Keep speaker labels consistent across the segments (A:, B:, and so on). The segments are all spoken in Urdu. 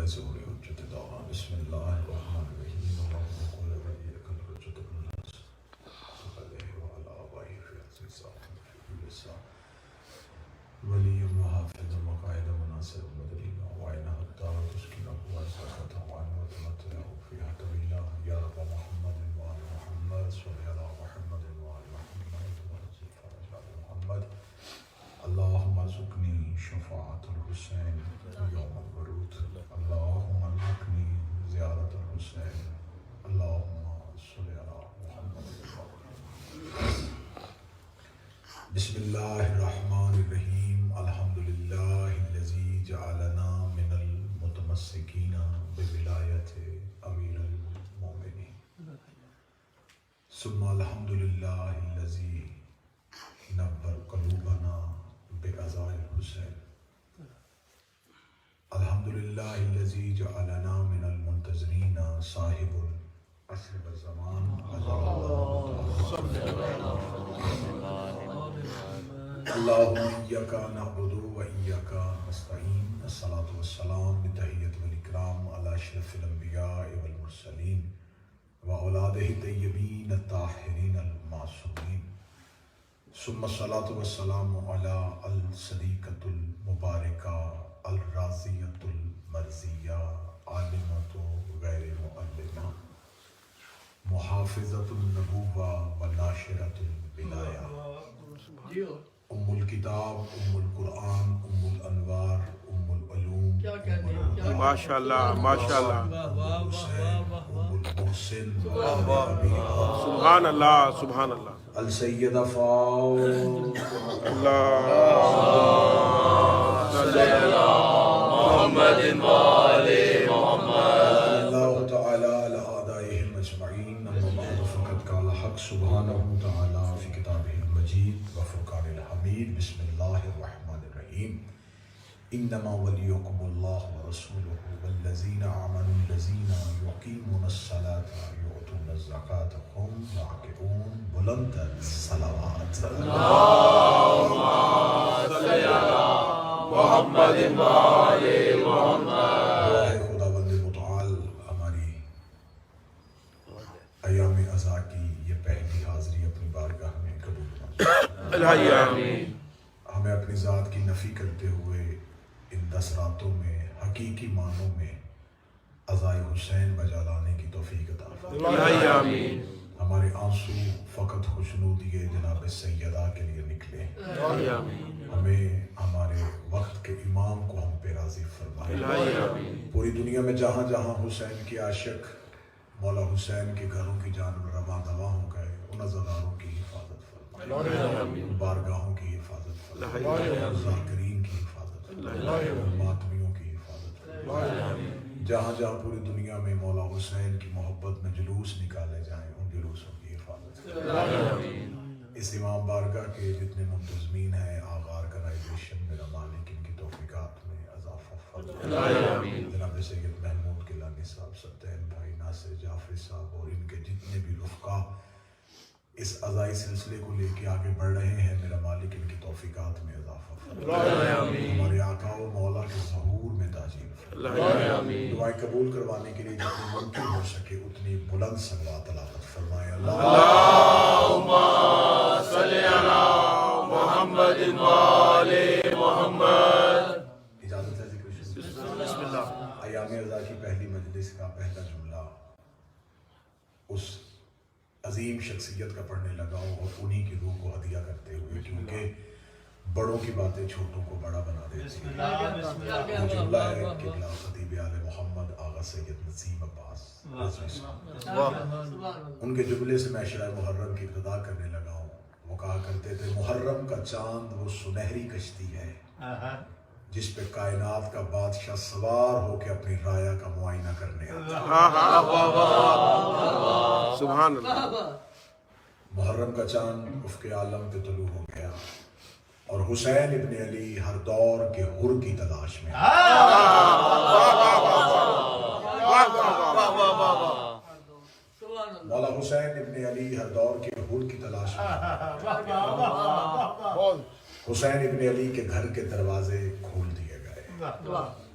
A: دعائے سے ہو رہی حجت دعا بسم اللہ الرحمن الرحیم اللہم قل ولیک الحجت ابن الناس صلی وعلا آبائی فی عزیز صاحب فی لسا ولی محافظ مقائد مناصر مدرین وعین حتی تسکن ابوان سکت وعن وطمتع فیہ طویلہ یا رب محمد وعن محمد صلی اللہ محمد وعن محمد ورزق فرج علی محمد اللہم ارزقنی شفاعت الحسین یوم الورود اللہم ارزقنی زیارت الحسین اللہم صلی علی محمد بسم اللہ الرحمن الرحیم الحمدللہ الذی جعلنا من المتمسکین بولایت امیر المومنین ثم الحمدللہ الذی نور قلوبنا بقضاء الحسین الحمدللہ الذی جعلنا من المنتظرین صاحب العصر والزمان اللہم ایاک نعبد و ایاک نستعین الصلاة والسلام بتحیت والاکرام علی اشرف الانبیاء والمرسلین واولادہ طیبین الطاہرین المعصومین ثم الصلاة والسلام علی الصدیقۃ المبارکہ الرازیۃ المرضیہ عالمۃ غیر معلمہ محافظۃ النبوہ و ناشرۃ الولایہ ام الکتاب ام القرآن ام الانوار ام العلوم
B: ماشاءاللہ ماشاءاللہ
A: ام المحسن
B: سبحان اللہ سبحان اللہ
A: السیدہ فاطمہ
B: اللہ
C: محمد وآل محمد
A: اللہ تعالی علی اعدائهم اجمعین اما بعد فقد قال حق سبحانہ تعالی فی کتابہ المجید و فرقان الحمید بسم اللہ الرحمن الرحیم انما ولیکم اللہ ورسولہ والذین آمنوا الذین یقیمون الصلاة یؤتون الزکاة هم راکعون بلند صلوات
C: اللہم صلی علی محمد وآل محمد
A: خدا بند متعال ہماری ایام عزا کی یہ پہلی حاضری اپنی بارگاہ میں قبول فرمائے ہمیں اپنی ذات کی نفی کرتے ہوئے ان 10 راتوں میں حقیقی معنوں میں عزائے حسین بجا لانے کی توفیق عطا فرمائے ہمارے آنسو فقط خوشنودی جناب سیدہ کے لیے نکلے ہمیں ہمارے وقت کے امام کو ہم پہ راضی فرمائے پوری دنیا میں جہاں جہاں حسین کے عاشق مولا حسین کے گھروں کی جانب رواں دواں ہو گئے ان عزاداروں کی حفاظت فرمائے بارگاہوں کی حفاظت فرمائے ذاکرین کی حفاظت فرمائے ماتمیوں کی حفاظت فرمائے جہاں جہاں پوری دنیا میں مولا حسین کی محبت میں جلوس نکالے جائیں ان جلوسوں کی حفاظت فرمائے اس امام بارگاہ کے جتنے منتظمین ہیں آغا آرگنائزیشن میرا مالک ان کی توفیقات میں اضافہ فرمائے جناب سید محمود گیلانی صاحب ستین بھائی ناصر جعفری صاحب اور ان کے جتنے بھی رفقا اس عزائی سلسلے کو لے کے آگے بڑھ رہے ہیں میرا مالک ان کی توفیقات میں اضافہ فرمائے ہمارے آقا و مولا کے ظہور میں تاجیل فرمائے دعائیں قبول کروانے کے لیے جتنی ممکن ہو سکے اتنی بلند صلوات تلاوت فرمائے
C: اللہم صلی علی محمد وآل محمد
A: اجازت ہے ذکر شروع بسم اللہ ایام عزا کی پہلی مجلس کا پہلا جملہ اس عظیم شخصیت کا پڑھنے لگا ہوں اور انہی کی روح کو ہدیہ کرتے ہوئے کیونکہ بڑوں کی باتیں چھوٹوں کو بڑا بنا دیتی ہیں وہ جملہ ہے قبلہ خطیب آل محمد آغا سید نسیم عباس رضوی صاحب ان کے جملے سے میں شرح محرم کی ابتدا کرنے لگا ہوں وہ کہا کرتے تھے محرم کا چاند وہ سنہری کشتی ہے جس پہ کائنات کا بادشاہ سوار ہو کے اپنی رایا کا معائنہ کرنے آتا
B: سبحان اللہ
A: محرم کا چاند افق عالم پہ طلوع ہو گیا اور حسین ابن علی ہر دور کے حر کی تلاش میں مولا حسین ابن علی ہر دور کے حر کی تلاش میں حسین ابن علی کے گھر کے دروازے کھول دیے گئے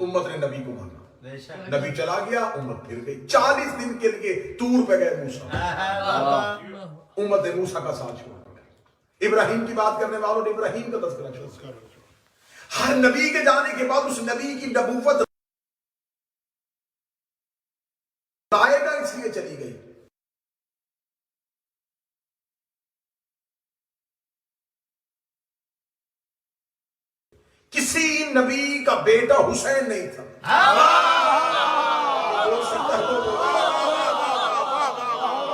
A: امت نے نبی کو مانا، نبی چلا گیا، امت پھر گئی۔ 40 دن کے لیے طور پہ گئے موسیٰ، امت نے موسیٰ کا ساتھ چھوڑا۔ ابراہیم کی بات کرنے والوں نے ابراہیم کا تذکرہ چھوڑا۔ ہر نبی کے جانے کے بعد اس نبی کی نبوت آئے گا اس لیے چلی گئی۔ کسی نبی کا بیٹا حسین نہیں تھا۔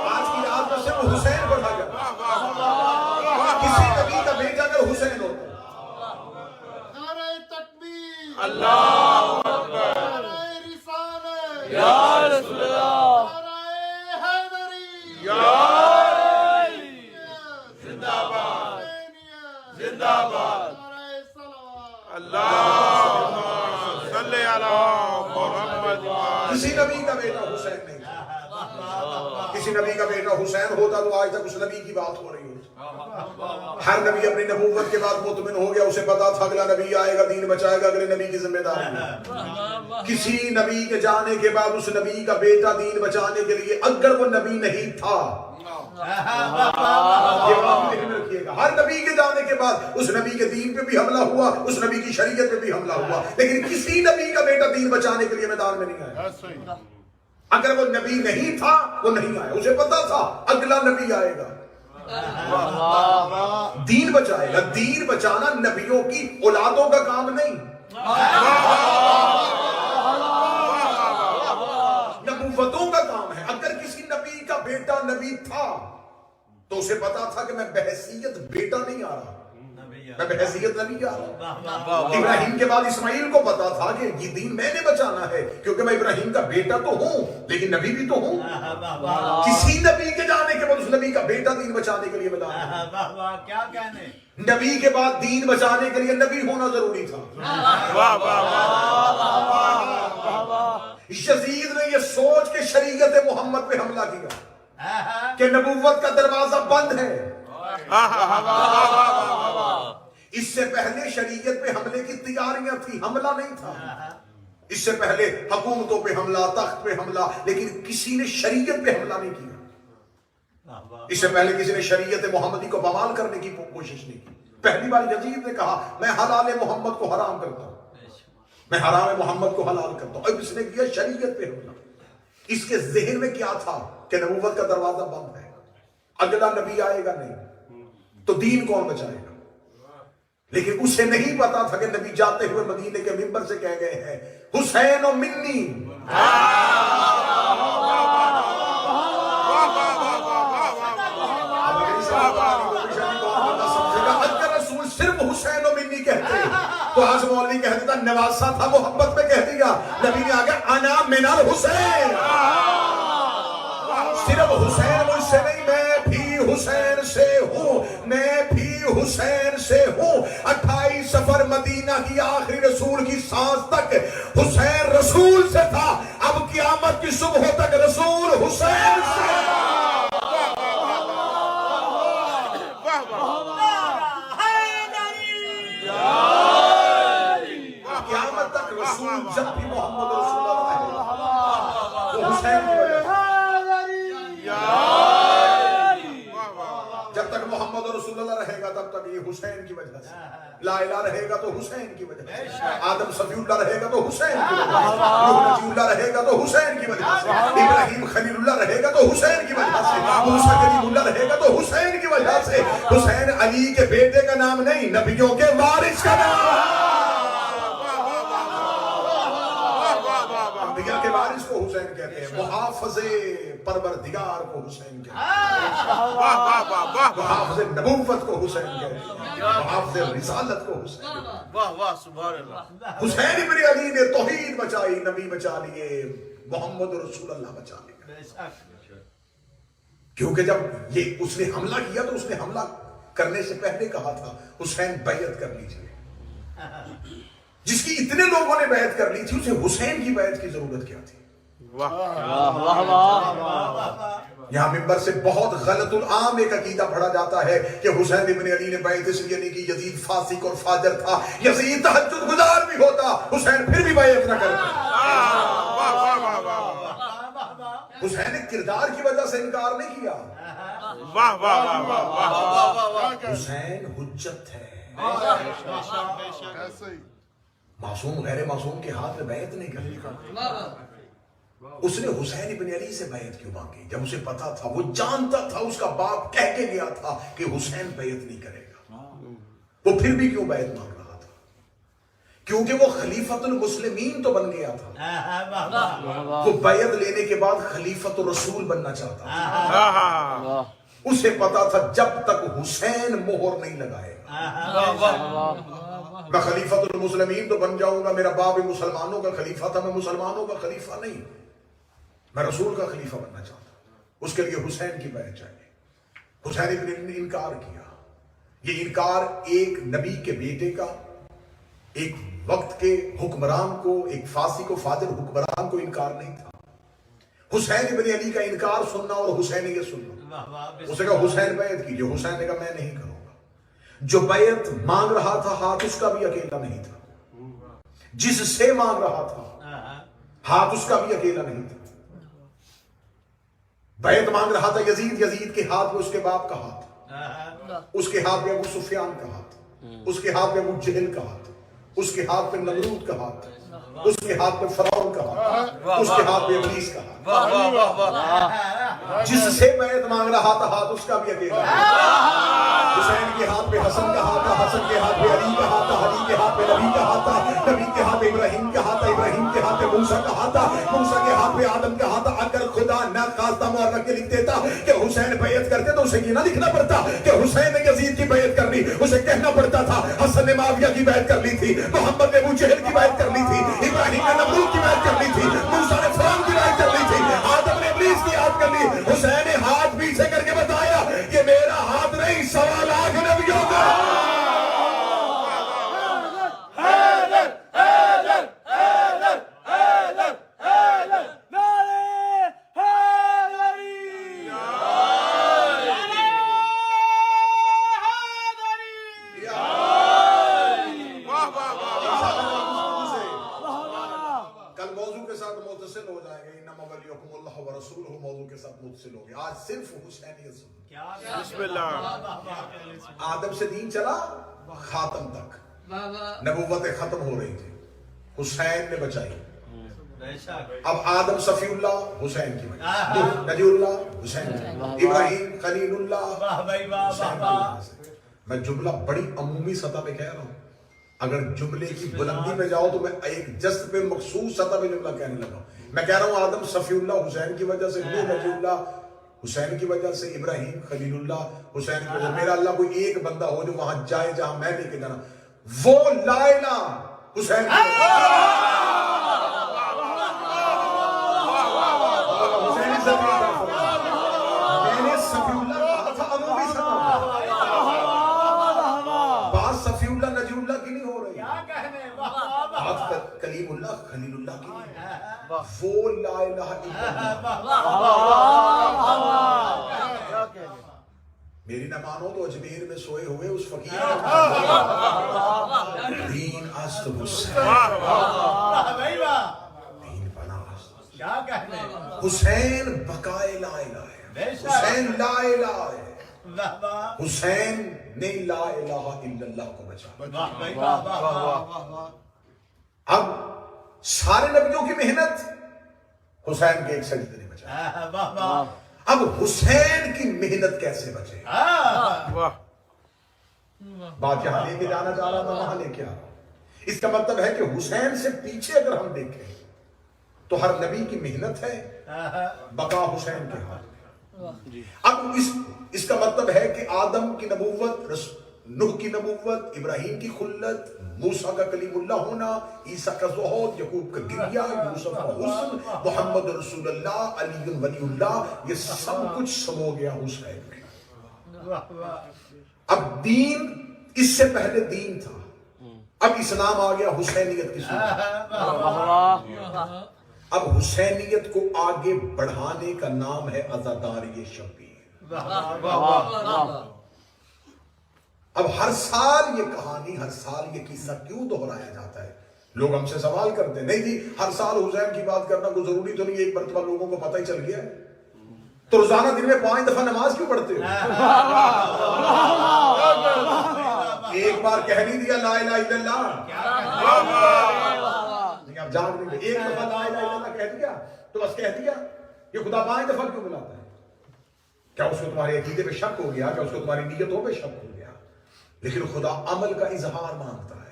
A: آج کی رات میں صرف حسین پڑھا گیا، کسی نبی کا بیٹا اگر حسین ہوتا۔
D: نعرہ تکبیر،
C: اللہ
D: نعرہ رسالت،
C: یا رسول اللہ،
D: نعرہ حیدری،
C: یا علی، زندہ باد، زندہ باد،
D: نعرہ صلوات۔
B: اللہم صلی علی محمد۔
A: کسی نبی کا بیٹا حسین نہیں تھا۔ کسی نبی کا بیٹا حسین ہوتا تو آج تک اس نبی کی بات ہو رہی ہوتی۔ ہر نبی اپنی نبوت کے بعد مطمئن ہو گیا، اسے پتا تھا اگلا نبی آئے گا، دین بچائے گا، اگلے نبی کی ذمہ داری ہے۔ کسی نبی کے جانے کے بعد اس نبی کا بیٹا دین بچانے کے لیے اگر وہ نبی نہیں تھا، یہ بات ذہن میں رکھیے گا، ہر نبی کے جانے کے بعد اس نبی کے دین پہ بھی حملہ ہوا، اس نبی کی شریعت پہ بھی حملہ ہوا، لیکن کسی نبی کا بیٹا دین بچانے کے لیے میدان میں نہیں آیا۔ اگر وہ نبی نہیں تھا وہ نہیں آیا، اسے پتا تھا اگلا نبی آئے گا، دین بچائے گا۔ دین بچانا نبیوں کی اولادوں کا کام نہیں، نبوتوں کا کام ہے۔ اگر کسی نبی کا بیٹا نبی تھا تو اسے پتا تھا کہ میں بحیثیت بیٹا نہیں آ رہا، میں بحیثیت نبی آ رہا۔ ابراہیم کے بعد اسماعیل کو پتا تھا کہ یہ دین میں نے بچانا ہے، کیونکہ میں ابراہیم کا بیٹا تو ہوں لیکن نبی بھی تو ہوں۔ کسی نبی کے جانے کے بعد اس نبی کا بیٹا دین بچانے کے لیے میدان میں۔
D: کیا کہنے،
A: نبی کے بعد دین بچانے کے لیے نبی ہونا ضروری تھا۔ یزید نے یہ سوچ کے شریعت محمد پہ حملہ کیا کہ نبوت کا دروازہ بند ہے۔ اس سے پہلے شریعت پہ حملے کی تیاریاں تھی، حملہ نہیں تھا۔ اس سے پہلے حکومتوں پہ حملہ، تخت پہ حملہ، لیکن کسی نے شریعت پہ حملہ نہیں کیا۔ اس سے پہلے کسی نے شریعت محمدی کو بحال کرنے کی کوشش نہیں کی۔ پہلی بار یزید نے کہا میں حلال محمد کو حرام کرتا ہوں، میں حرام محمد کو حلال کرتا ہوں۔ اب اس نے کیا شریعت پہ حملہ۔ اس کے ذہن میں کیا تھا کہ نبوت کا دروازہ بند ہے، اگلا نبی آئے گا نہیں تو دین کون بچائے گا۔ لیکن اسے نہیں پتا تھا کہ نبی جاتے ہوئے مدینے کے منبر سے کہہ گئے ہیں حسین و منی۔ اگر رسول صرف حسین و منی کہتے تو آج مولوی کہہ دیتا نواسا تھا محبت میں کہہ دیا، نبی نے آگے انا من الحسین، صرف حسین مجھ سے نہیں، میں بھی حسین سے ہوں، میں بھی حسین سے ہوں۔ 28 سفر مدینہ کی آخری رسول کی سانس تک حسین رسول سے تھا، اب قیامت کی صبح تک رسول حسین سے۔ قیامت تک رسول جب بھی محمد رسول اللہ ہے وہ حسین کی وجہ سے، جب تک محمد رسول اللہ رہے گا تب تک یہ حسین کی وجہ سے، لا الہ رہے گا تو حسین کی وجہ سے، آدم صفی اللہ رہے گا تو حسین کی وجہ سے، نوح نجی اللہ رہے گا تو حسین کی وجہ سے، ابراہیم خلیل اللہ رہے گا تو حسین کی وجہ سے، موسیٰ کلیم اللہ رہے گا تو حسین کی وجہ سے۔ حسین علی کے بیٹے کا نام نہیں، نبیوں کے وارث کا نام۔ انبیاء کے وارث کو حسین کہتے ہیں، محافظ پروردگار کو حسین کہتے ہیں، محافظ نبوت کو حسین کہتے ہیں، محافظ رسالت کو حسین کہتے ہیں۔
C: واہ واہ سبحان اللہ۔
A: حسین ابن علی نے توحید بچائی، نبی بچا لیے، محمد رسول اللہ بچا لیا۔ کیونکہ جب یہ اس نے حملہ کیا تو اس نے حملہ کرنے سے پہلے کہا تھا حسین بیعت کر لیجئے۔ جس کی اتنے لوگوں نے بیعت کر لی تھی اسے حسین کی بیعت کی ضرورت کیا تھی؟ یہاں ممبر سے بہت غلط العام ایک عقیدہ پڑھا جاتا ہے کہ حسین ابن علی نے بیعت اس لیے نہیں کی یزید فاسق اور فاجر تھا، یزید تہجد گزار بھی ہوتا، حسین پھر بھی بیعت نہ کرتا۔
B: واہ واہ واہ واہ
A: حسین نے کردار کی وجہ سے انکار نہیں کیا،
B: واہ واہ واہ واہ
A: حسین حجت ہے۔ معصوم غیر معصوم کے ہاتھ میں بیعت نہیں کرتا۔ اس نے حسین ابن علی سے بیعت کیوں مانگی؟ جب اسے پتا تھا، وہ جانتا تھا، اس کا باپ کہہ کے گیا تھا کہ حسین بیعت نہیں کرے گا، وہ پھر بھی کیوں بیعت مانگ رہا تھا؟ کیونکہ وہ خلیفۃ المسلمین تو بن گیا تھا، وہ بیعت لینے کے بعد خلیفۃ الرسول بننا چاہتا تھا۔ اسے پتا تھا جب تک حسین مہر نہیں لگائے گا میں خلیفۃ المسلمین تو بن جاؤں گا، میرا باپ مسلمانوں کا خلیفہ تھا، میں مسلمانوں کا خلیفہ نہیں، میں رسول کا خلیفہ بننا چاہتا ہوں۔ اس کے لیے حسین کی بیعت چاہیے۔ حسین ابن علی نے انکار کیا۔ یہ انکار ایک نبی کے بیٹے کا، ایک وقت کے حکمران کو، ایک فاسق و فاجر حکمران کو انکار نہیں تھا۔ حسین ابن علی کا انکار سننا اور حسین نے یہ سننا، اسے کہا حسین بیعت کیجئے، حسین نے کہا میں نہیں کروں گا۔ جو بیعت مانگ رہا تھا ہاتھ اس کا بھی اکیلا نہیں تھا، جس سے مانگ رہا تھا ہاتھ اس کا بھی اکیلا نہیں تھا۔ بیعت مانگ رہا تھا یزید، یزید کے ہاتھ میں اس کے باپ کا ہاتھ، اس کے ہاتھ میں ابو سفیان کا ہاتھ، اس کے ہاتھ میں ابو جہل کا ہاتھ، اس کے ہاتھ میں نمرود کا ہاتھ، اس کے ہاتھ میں فرعون کا ہاتھ، اس کے ہاتھ میں ابلیس کا ہاتھ۔ جس سے بیعت مانگ رہا تھا ہاتھ اس کا بھی اکیلا حسین کے ہاتھ پہ حسن کا ہاتھ تھا، حسن کے ہاتھ پہ علی کا ہاتھ تھا، علی کے ہاتھ پہ نبی کا ہاتھ تھا، نبی کے ہاتھ پہ ابراہیم کا ہاتھ تھا، ابراہیم کے ہاتھ پہ موسیٰ کا ہاتھ تھا، موسیٰ کے ہاتھ پہ آدم کا ہاتھ تھا۔ اگر خدا نہ خواستہ مہر رکھ کے لکھ دیتا کہ حسین بیعت کرتے تو اسے یہ نہ لکھنا پڑتا کہ حسین نے یزید کی بیعت کر لی، اسے کہنا پڑتا تھا حسن نے معاویہ کی بیعت کر لی تھی، محمد نے ابو جہل کی بیعت کر لی تھی، ابراہیم نے نمرود کی بیعت کر لی تھی، موسیٰ نے فرعون کی بیعت کر لی تھی، آدم نے ابلیس کی بیعت کر لی۔ حسین نے ہاتھ پیچھے کر کے بتایا کہ میرا ہاتھ نہیں، 1.25 لاکھ نبیوں کا۔ کل موضوع کے ساتھ متصل ہو جائے گا، انما ولیکم اللہ ورسولہ موضوع کے ساتھ متصل ہو گیا۔ آج صرف حسینیت سن،
B: بسم اللہ۔
A: آدم سے دین چلا خاتم تک، نبوتیں ختم ہو رہی تھی، حسین نے بچائی۔ اب آدم صفی اللہ، حسین کی وجہ، نبی اللہ حسین کی وجہ، ابراہیم خلیل اللہ حسین کی وجہ سے۔ میں جملہ بڑی عمومی سطح پہ کہہ رہا ہوں، اگر جملے کی بلندی پہ جاؤ تو میں ایک جست پہ مخصوص سطح پہ جملہ کہنے لگا ہوں۔ میں کہہ رہا ہوں آدم صفی اللہ حسین کی وجہ سے، نوح نبی اللہ حسین کی وجہ سے، ابراہیم خلیل اللہ حسین کی وجہ سے۔ میرا اللہ کوئی ایک بندہ ہو جو وہاں جائے جہاں میں لے کے جانا، وہ لا الہ حسین کی وجہ سے۔ میں نے صفی اللہ کہا تھا عمومی سطح پر، بات صفی اللہ نجی اللہ کی نہیں ہو رہی، بات کلیم اللہ خلیل اللہ کی نہیں، وہ لا الہ الا اللہ۔ میری نہ مانو تو اجمیر میں سوئے ہوئے اس فقیر دین است حسین، دین بنا حسین بقائے لا الہ ہے، حسین لا الہ ہے، حسین نے لا الہ الا اللہ کو بچا۔ اب سارے نبیوں کی محنت حسین کے ایک سجدے نے بچا، اب حسین کی محنت کیسے بچے؟ بات جہاں لے کے جانا چاہ رہا تھا وہاں لے کے آ رہا ہوں۔ اس کا مطلب ہے کہ حسین سے پیچھے اگر ہم دیکھیں تو ہر نبی کی محنت ہے، بقا حسین کے ہاتھ میں۔ اب اس کا مطلب ہے کہ آدم کی نبوت، نوح کی نبوت، ابراہیم کی خلت، موسیٰ کا کلیم اللہ ہونا، عیسیٰ کا زہد، یعقوب کا گریہ، یوسف کا حسن، محمد رسول اللہ، علی ولی اللہ، یہ سب کچھ سمو گیا حسین میں۔ اب دین، اس سے پہلے دین تھا، اب اسلام آ گیا حسینیت کی صورت۔ اب حسینیت کو آگے بڑھانے کا نام ہے عزاداری شبیر. اب ہر سال یہ کہانی، ہر سال یہ قصہ کیوں دہرایا جاتا ہے؟ لوگ ہم سے سوال کرتے ہیں نہیں جی ہر سال حسین کی بات کرنا کوئی ضروری تو نہیں ہے، ایک مرتبہ لوگوں کو پتہ ہی چل گیا ہے تو روزانہ دن میں 5 دفعہ نماز کیوں پڑھتے ہو؟ ایک بار کہہ نہیں دیا لا الہ الا اللہ، آپ جاگ نہیں گئے. ایک دفعہ لا الہ الا اللہ کہہ دیا تو بس کہہ دیا. یہ خدا 5 دفعہ کیوں بلاتا ہے؟ کیا اس کو تمہارے عقیدے پہ شک ہو گیا؟ کیا اس کو تمہاری نیتوں پہ شک ہو گیا؟ لیکن خدا عمل کا اظہار مانگتا ہے.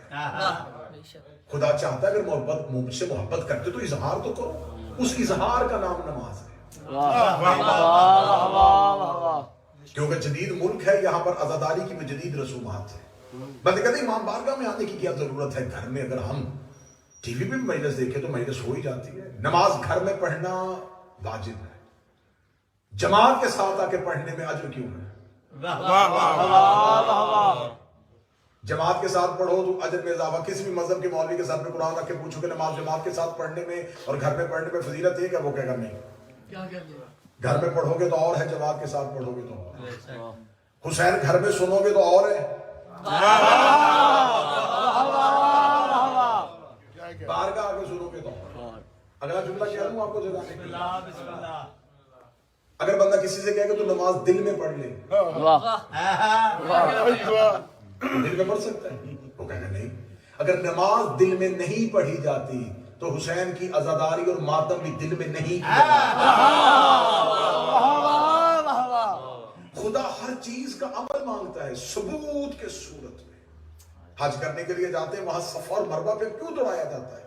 A: خدا چاہتا ہے اگر مجھ سے محبت کرتے تو اظہار تو کرو. اس اظہار کا نام نماز ہے. کیونکہ جدید ملک ہے، یہاں پر عزاداری کی بھی جدید رسومات ہیں. بندے کہتے ہیں امام بارگاہ میں آنے کی کیا ضرورت ہے؟ گھر میں اگر ہم ٹی وی پہ مجلس دیکھیں تو مجلس ہو ہی جاتی ہے. نماز گھر میں پڑھنا واجب ہے. جماعت کے ساتھ آ کے پڑھنے میں اجر کیوں ہے؟ جماعت کے ساتھ پڑھو تو اجر میں اضافہ. کسی بھی مذہب کے مولوی کے ساتھ میں قرآن رکھ کے پوچھو کہ نماز جماعت کے ساتھ پڑھنے میں اور گھر میں پڑھنے میں فضیلت ہے کیا؟ وہ کہے گا نہیں. گھر میں پڑھو گے تو اور ہے، جماعت کے ساتھ پڑھو گے تو اور. حسین گھر میں سنو گے تو اور ہے، بارگاہ آگے سنو گے تو اور. اگلا جملہ کہہ دوں آپ کو جگانے کے لیے. اگر بندہ کسی سے کہے کہ تو نماز دل میں پڑھ لے، دل میں پڑھ سکتا ہے؟ وہ کہے گا نہیں. اگر نماز دل میں نہیں پڑھی جاتی تو حسین کی عزاداری اور ماتم بھی دل میں نہیں کیا. خدا ہر چیز کا عمل مانگتا ہے ثبوت کے صورت میں. حج کرنے کے لیے جاتے ہیں، وہاں صفا اور مروہ پہ کیوں دوڑایا جاتا ہے؟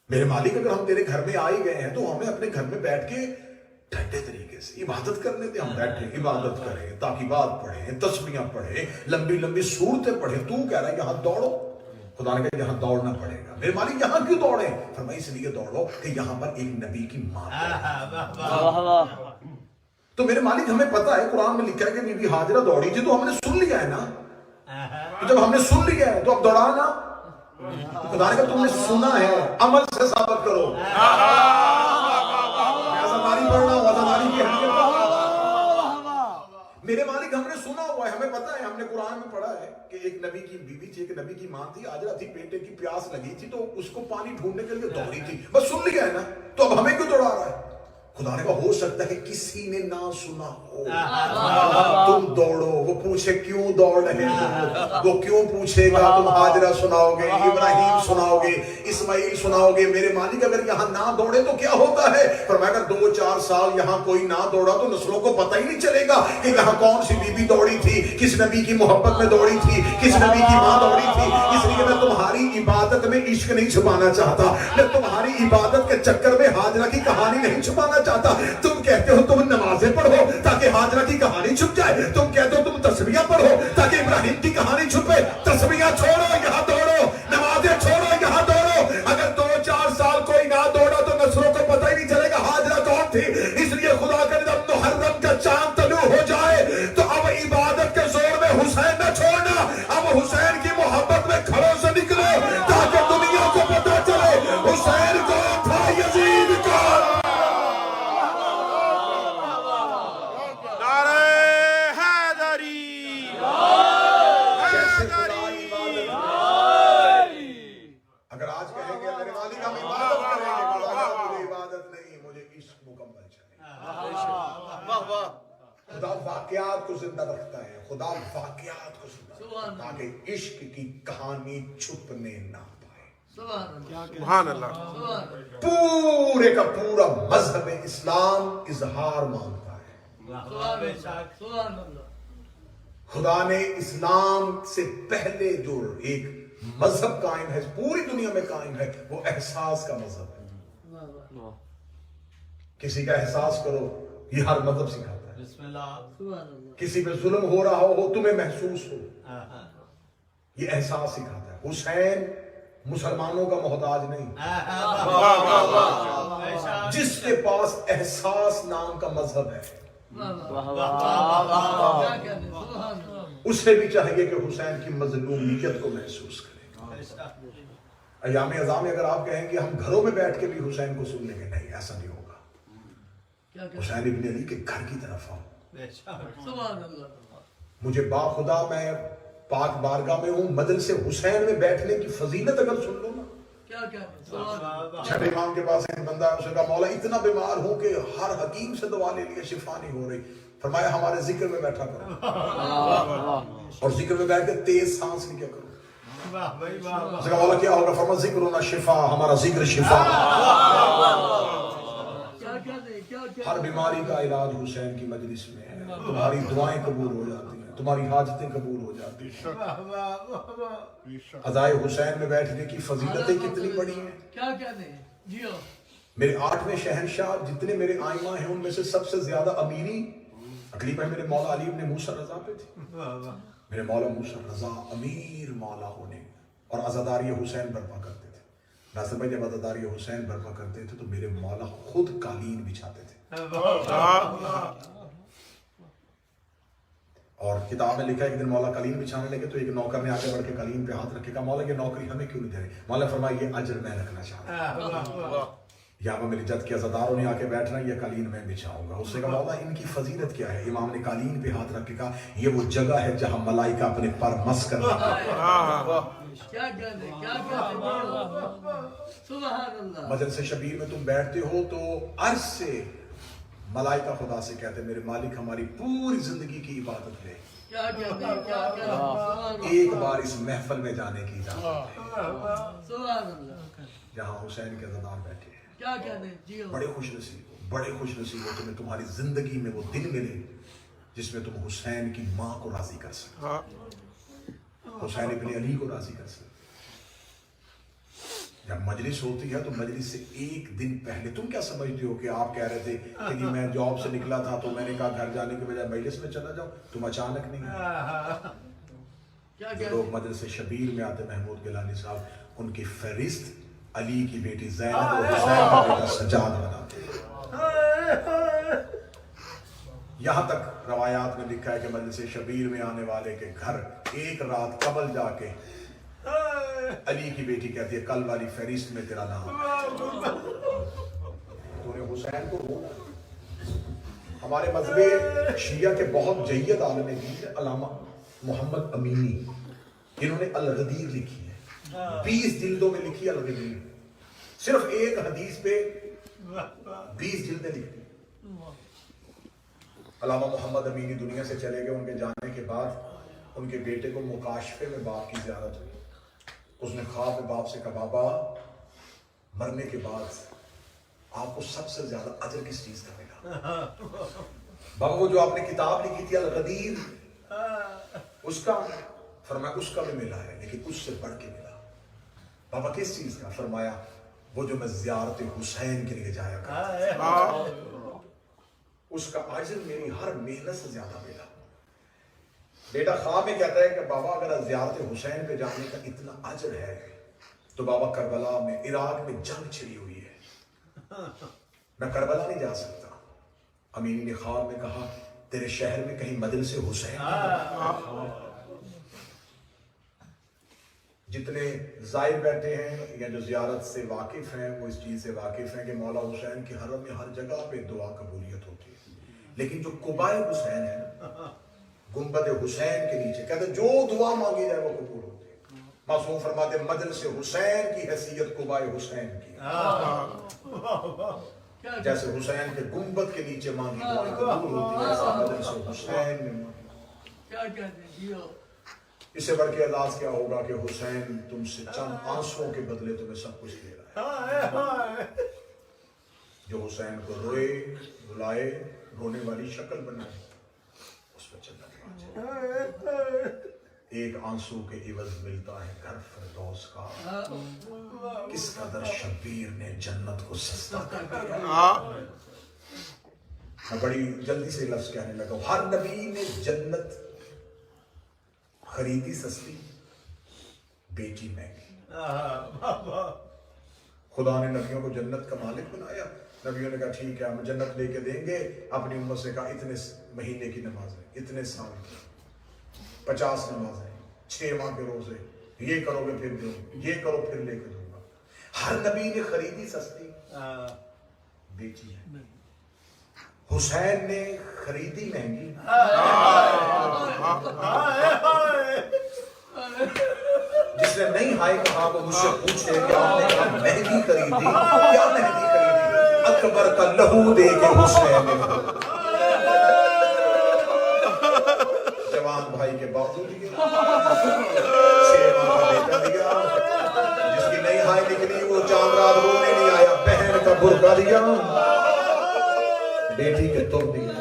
A: میرے مالک اگر ہم تیرے گھر میں آئے گئے ہیں تو ہمیں اپنے گھر میں بیٹھ کے ٹھنڈے طریقے سے عبادت کرنے دے. ہم بیٹھیں عبادت کریں، تاکیبات پڑھیں، تسبیحاں پڑھیں، لمبی لمبی سورتیں پڑھیں. تو کہہ رہا ہے یہاں دوڑو. خدا نے کہا یہاں دوڑنا پڑے گا. میرے مالک یہاں کیوں دوڑے؟ فرمایا اس لیے دوڑو کہ یہاں پر ایک نبی کی ماں ہے. تو میرے مالک ہمیں پتا ہے قرآن میں لکھا ہے کہ بی بی ہاجرہ دوڑی تھی تو ہم نے سن لیا ہے نا. تو جب ہم نے سن لیا ہے تو اب دوڑانا. خدا نے کہا تم نے سنا ہے، عمل سے ثابت کرو. عزاداری پڑھنا ہو، عزاداری کی حقیقت. میرے مالک ہم نے سنا ہوا ہے، ہمیں پتا ہے، ہم نے قرآن میں پڑھا ہے کہ ایک نبی کی بیوی تھی، ایک نبی کی ماں تھی. ہاجرہ تھی، بیٹے کی پیاس لگی تھی تو اس کو پانی ڈھونڈنے کے لیے دوڑی تھی. بس سن لیا ہے نا، تو اب ہمیں کیوں دوڑا رہا ہے؟ خدا نے کہا ہو سکتا ہے کسی نے نہ سنا ہو، تم دوڑو. وہ پوچھے کیوں دوڑ رہے ہو؟ وہ کیوں پوچھے گا؟ تم ہاجرہ سناؤ گے، ابراہیم سناؤ گے، اسماعیل سناؤ گے. میرے مالک اگر یہاں نہ دوڑے تو کیا ہوتا ہے؟ فرمایا اگر 2-4 سال یہاں کوئی نہ دوڑا تو نسلوں کو پتہ ہی نہیں چلے گا کہ یہاں کون سی بی بی دوڑی تھی، کس نبی کی محبت میں دوڑی تھی، کس نبی کی ماں دوڑی تھی. اس لیے میں تمہاری عبادت میں عشق نہیں چھپانا چاہتا، میں تمہاری عبادت کے چکر میں ہاجرہ کی کہانی نہیں چھپانا چاہتا. تم کہتے ہو تم نمازیں پڑھو تاکہ ہاجرہ کی کہانی چھپ جائے. تم کہتے ہو تم تسبیحاں پڑھو تاکہ ابراہیم کی کہانی چھپے. تسبیحاں چھوڑو یہاں دوڑو، نمازیں چھوڑو یہاں دوڑو. اگر 2-4 سال کوئی نہ دوڑا تو نسلوں کو پتہ ہی نہیں چلے گا ہاجرہ کون تھی. اس لیے خدا کا جب محرم کا چاند طلوع ہو جائے تو اب عبادت کے زور میں حسین نہ چھوڑنا، اب حسین کی محبت میں کھڑوں سے نکلو تاکہ دنیا کو پتہ چلے حسین کون تھا، یزید کون. اگر آج کہیں گے میرے مالک ہم عبادت کریں گے، مجھے عبادت نہیں، مجھے عشق مکمل چاہیے. خدا واقعات کو زندہ رکھتا ہے، خدا واقعات کو زندہ رکھتا ہے تاکہ عشق کی کہانی چھپنے نہ پائے.
B: سبحان اللہ.
A: پورے کا پورا مذہب اسلام اظہار مانگتا ہے. خدا نے اسلام سے پہلے جو ایک مذہب قائم ہے پوری دنیا میں قائم ہے وہ احساس کا مذہب ہے. کسی کا احساس کرو، یہ ہر مذہب سکھاتا ہے. کسی پہ ظلم ہو رہا ہو تمہیں محسوس ہو، یہ احساس سکھاتا ہے. حسین مسلمانوں کا محتاج نہیں، جس کے پاس احساس نام کا مذہب ہے اسے بھی چاہیے کہ حسین کی مظلومیت کو محسوس کرے. ایام اعظام میں اگر آپ کہیں کہ ہم گھروں میں بیٹھ کے بھی حسین کو سن لیں گے، نہیں، ایسا نہیں ہوگا۔ حسین ابن علی کے گھر کی طرف آؤ۔
B: سبحان اللہ۔
A: مجھے با خدا میں پاک بارگاہ میں ہوں، مجلس حسین میں بیٹھنے کی فضیلت اگر سن لو نا۔
B: کیا کہتے
A: چھٹے امام کے پاس ایک بندہ ہے، اس نے کہا مولا اتنا بیمار ہوں کہ ہر حکیم سے دوا لے لیا، شفا نہیں ہو رہی۔ فرمایا ہمارے ذکر میں بیٹھا کرو، اور ذکر میں بیٹھ کے تیز سانس لیا کرو۔ اس نے کہا مولا کیا ہوگا؟ فرمایا ذکر ہونا شفا، ہمارا ذکر شفا۔ ہر بیماری کا علاج حسین کی مجلس میں ہے، تمہاری دعائیں قبول ہو جاتی ہیں، تمہاری حاجتیں قبول ہو جاتی ہیں۔ عزائے حسین میں بیٹھنے کی فضیلتیں کتنی بڑی ہیں۔
B: کیا کہتے ہیں جی ہو؟
A: میرے 8ویں شہنشاہ جتنے میرے آئمہ ہیں ان میں سے سب سے زیادہ امیری تقریباً میرے مولا علی ابن موسیٰ رضا پہ تھی۔ میرے مولا موسیٰ رضا امیر مولا ہونے اور عزاداری حسین برپا کرتے تھے۔ ناصر بھائی جب عزاداری حسین برپا کرتے تھے تو میرے مولا خود قالین بچھاتے تھے۔ اور کتاب میں لکھا ہے ایک دن مولا قالین بچھانے لگے تو ایک نوکر نے آگے بڑھ کے قالین پہ ہاتھ رکھے، کہا مولا یہ نوکری ہمیں کیوں نہیں دے رہے؟ مولا فرمایا یہ اجر میں رکھنا چاہتا ہوں، یہاں میری جد کے عزاداروں نے آ کے بیٹھنا، یہ قالین میں بچھاؤں گا۔ اس نے کہا مولا ان کی فضیلت کیا ہے؟ امام نے قالین پہ ہاتھ رکھ کے کہا یہ وہ جگہ ہے جہاں ملائکہ اپنے پر مس کرتے ہیں۔
B: کیا کہتے ہیں کیا کہتے ہیں؟ سبحان اللہ۔
A: مجلس شبیر میں تم بیٹھتے ہو تو عرش سے ملائکہ خدا سے کہتے ہیں میرے مالک ہماری پوری زندگی کی عبادت لے،
B: کیا کہتے ہیں کیا کہتے ہیں؟
A: ایک بار اس محفل میں جانے کی اجازت دے،
B: سبحان اللہ۔
A: جہاں حسین کے عزادار بیٹھے ہیں۔
B: کیا کہتے ہیں جی ہو؟
A: بڑے خوش نصیب ہو، بڑے خوش نصیب ہو تمہیں تمہاری زندگی میں وہ دن ملے جس میں تم حسین کی ماں کو راضی کر سکتے، حسین ابن علی کو راضی کر سکتے۔ جب مجلس ہوتی ہے تو مجلس سے ایک دن پہلے تم کیا سمجھتے ہو کہ آپ کہہ رہے تھے کہ جی میں جاب سے نکلا تھا تو میں نے کہا گھر جانے کے بجائے مجلس میں چلا جاؤں، تم اچانک نہیں آئے۔
B: کیا
A: جو
B: کہتے
A: لوگ مجلس شبیر میں آتے محمود گیلانی صاحب ان کی فہرست علی کی بیٹی زینب اور حسین کا بیٹا سجاد بناتے ہیں۔ یہاں تک روایات میں لکھا ہے کہ مجلس شبیر میں آنے والے کے گھر ایک رات قبل جا کے علی کی بیٹی کہتی ہے کل والی فہرست میں تیرا نام ہے۔ تو نے حسین کو بولا۔ ہمارے مذہب شیعہ کے بہت جید عالم دین ہے علامہ محمد امینی، انہوں نے الغدیر لکھی ہے، 20 جلدوں میں لکھی الغدیر، صرف ایک حدیث پہ 20 جلدیں لکھی۔ علامہ محمد امینی دنیا سے چلے گئے، ان کے جانے کے بعد ان کے بیٹے کو مکاشفے میں باپ کی زیارت ہوئی، اس نے خواب میں باپ سے کہا بابا مرنے کے بعد آپ کو سب سے زیادہ اجر کس چیز کا ملا؟ بابا وہ جو آپ نے کتاب لکھی تھی الغدیر اس کا؟ فرمایا اس کا بھی ملا ہے لیکن اس سے بڑھ کے ملا۔ بابا کس چیز کا؟ فرمایا وہ جو میں زیارت حسین کے لیے جایا کرتا اس کا اجر میری ہر محنت سے زیادہ ملا۔ بیٹا خواب میں کہتا ہے کہ بابا اگر زیارت حسین پہ جانے کا اتنا اجر ہے تو بابا کربلا میں عراق میں جنگ چھڑی ہوئی ہے، میں کربلا نہیں جا سکتا۔ امینی نے خواب میں کہا تیرے شہر میں کہیں مجلس حسین، جتنے زائر بیٹھے ہیں یا جو زیارت سے واقف ہیں وہ اس چیز سے واقف ہیں کہ مولا حسین کے حرم میں ہر جگہ پہ دعا قبولیت ہوتی ہے، لیکن جو قبائے حسین ہے نا گنبد حسین کے نیچے کہتے ہیں جو دعا مانگی جائے وہ قبول ہوتی ہے۔ معصوم فرماتے ہیں مجلس حسین کی حیثیت قبائے حسین کی، جیسے حسین کے گنبد کے نیچے مانگی دعائیں قبول ہوتی ہے ایسا مجلس حسین میں مانگی۔
B: کیا کہتے ہیں جی ہو؟
A: اس سے بڑھ کے اعزاز کیا ہوگا کہ حسین تم سے چند آنسوؤں کے بدلے تمہیں سب کچھ دے رہا ہے۔ جو حسین کو روئے بلائے رونے والی شکل بنائے اس پر چلنا ایک آنسو کے عوض ملتا ہے گھر فردوس کا، کس قدر شبیر نے جنت کو سستا کر دیا۔ میں بڑی جلدی سے لفظ کہنے لگا ہوں، ہر نبی نے جنت خریدی سستی بیچی مہنگی۔ خدا نے نبیوں کو جنت کا مالک بنایا، نبیوں نے کہا ٹھیک ہے ہم جنت لے کے دیں گے، اپنی امت سے کہا اتنے مہینے کی نمازیں، اتنے سال کی 50 نمازیں، 6 ماہ کے روزے، یہ کرو گے پھر دوں گا، یہ کرو پھر لے کے دوں گا۔ ہر نبی نے خریدی سستی بیچی ہے، حسین نے خریدی مہنگی، جس نے نہیں ہائے کہا وہ مجھ سے پوچھے کہ آپ نے کہا مہنگی خریدی، کیا مہنگی خریدی؟ اکبر کا لہو دے کے حسین نے جوان بھائی کے بازو دیا، 6 ماہ کا بیٹا دیا، جس کی نئی ہائے نکلی وہ چاند رات رونے نہیں آیا، بہن کا برقع دیا، بیٹی کے تر دیا،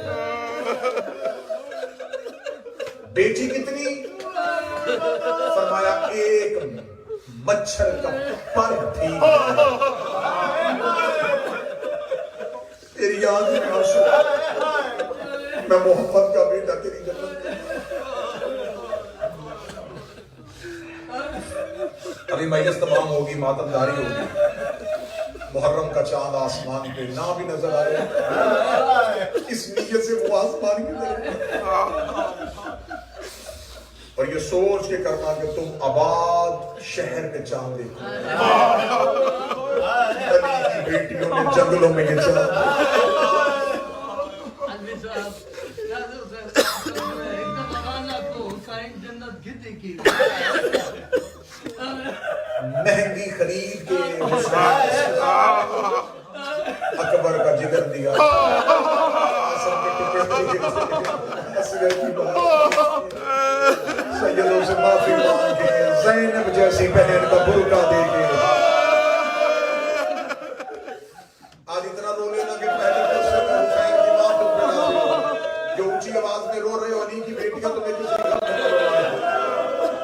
A: بیٹی کتنی؟ فرمایا ایک مچھر کا پر بھی تیری یاد میں آنسو، میں محمد کا بیٹا تیری جنت میں، ابھی میت تمام ہوگی، ماتم داری ہوگی، محرم کا چاند آسمان پہ نہ بھی نظر آئے، اس نیت سے وہ آسمان کی طرف، اور یہ سوچ کے کرنا کہ تم آباد شہر کے چاند دیکھو، علی کی بیٹیوں نے جنگلوں میں یہ چاند، مہنگی خرید کے اکبر کا جگر دیا، سیدوں سے معافی مانگ کے، زینب جیسی بہن کا برقع دے کے، آج اتنا رو لینا کہ پہلے تو حسین کی ماں تم پہ نہ ہو، جو اونچی آواز میں رو رہے ہو علی کی بیٹیاں تمہیں کسی کا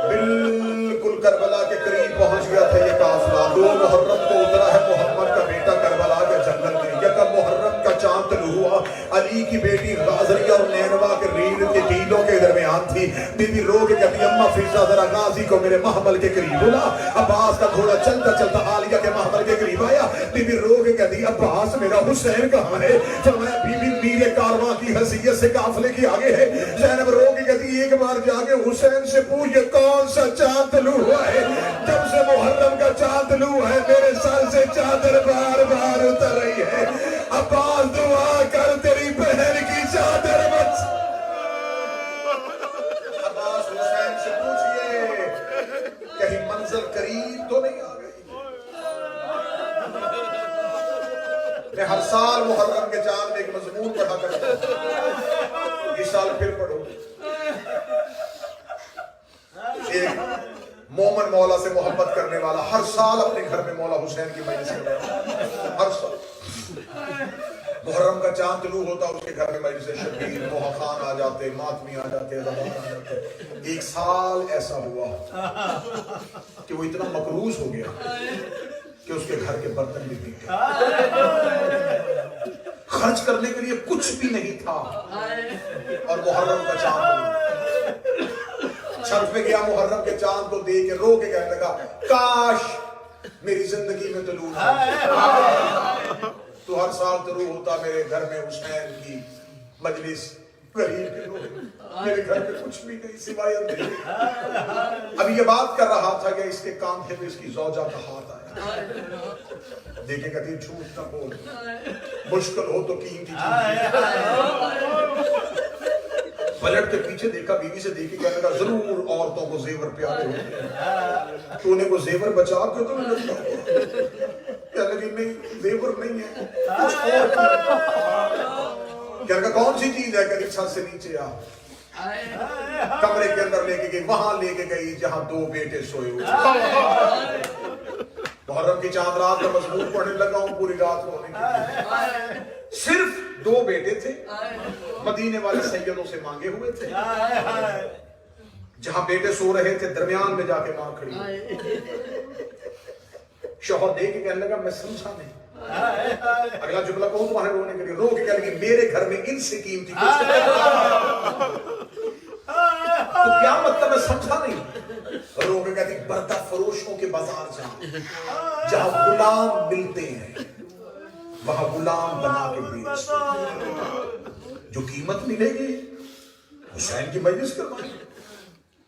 A: بالکل کربلا کے قریب پہنچ گیا تھا یہ قافلہ، 2 محرم کو اترا ہے محمد کا بیٹا کربلا کے جنگل میں، یکم محرم کا چاند طلوع ہوا، علی کی بیٹی غازریہ اور نینوا کے ریڑھ کے ٹیلوں کے درمیان تھی، بی بی رو کے کہتی اما فضہ ذرا غازی کو میرے محمل کے قریب بلا، عباس کا گھوڑا چلتا چلتا عالیہ کے محمل کے قریب آیا، بی بی رو کے کہتی عباس میرا حسین کہاں ہے؟ فرمایا بی بی میرے کارواں کی حیثیت سے قافلے کی آگے ہے، زینب رو کے کہتی ایک بار جا کے حسین سے پوچھ یہ کون سا چاند طلوع ہوا ہے؟ جب سے محرم کا چاند طلوع ہے میرے سر سے چادر بار بار اتر رہی ہے، عباس دعا کر تیری بہن کی چادر مت، عباس حسین سے پوچھئے کہیں منزل قریب تو نہیں آ گئی؟ میں ہر سال محرم کے چاند میں ایک مضمون پڑھا کرتا ہوں، اس سال پھر پڑھو، ایک مومن مولا سے محبت کرنے والا ہر سال اپنے گھر میں مولا حسین کی مجلس کرتا ہے، ہر سال محرم کا چاند طلوع ہوتا اس کے گھر میں مجلس شبیر، موہ خان آ جاتے، ماتمی آ جاتے، رضوان آ جاتے، ایک سال ایسا ہوا کہ وہ اتنا مقروض ہو گیا کہ اس کے گھر کے برتن بھی بک گئے، خرچ کرنے کے لیے کچھ بھی نہیں تھا، اور محرم کا چاند چھت پہ گیا، محرم کے چاند کو دیکھ کے رو کے کہنے لگا کاش میری زندگی میں طلوع تھا، تو ہر سال طلوع ہوتا میرے گھر میں حسین کی مجلس، غریب کے لوگ، میرے گھر میں کچھ بھی نہیں سوائے اندھیرے۔ اب یہ بات کر رہا تھا کہ اس کے کاندھے میں اس کی زوجہ کا ہاتھ آیا، دیکھے کہتی جھوٹ نہ بول، مشکل ہو تو قیمتی چیز، پلٹ کے پیچھے دیکھا، بیوی سے دیکھی، کہنے لگا ضرور عورتوں کو زیور پیارے ہوتے ہیں، تو انہیں کو زیور بچا کے تو نہیں لگتا، کہنے لگی نہیں زیور نہیں ہے، کچھ اور کہنے لگا کون سی چیز ہے؟ کہ چھت سے نیچے آ، کمرے کے اندر لے کے گئی، وہاں لے کے گئی جہاں 2 بیٹے سوئے ہوئے، محرم کی چاند رات کا مضمون پڑھنے لگا ہوں، پوری رات رونے کی، صرف 2 بیٹے تھے، مدینے والے سیدوں سے مانگے ہوئے تھے، جہاں بیٹے سو رہے تھے درمیان میں جا کے ماں کھڑی، شوہر دیکھ کے کہنے لگا میں سمجھا نہیں، اگلا جملہ کہوں تمہارے رونے کے لیے، رو کے کہنے لگی میرے گھر میں ان سے قیمتی کچھ تو کیا مطلب ہے سمجھا نہیں، رو کے کہتی بردہ فروشوں کے بازار جہاں غلام ملتے ہیں وہاں غلام بنا کے بیچتے، جو قیمت ملے گی حسین کی مجلس کروائیں،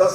A: 10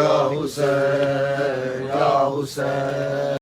C: Ya Hussein, Ya Hussein.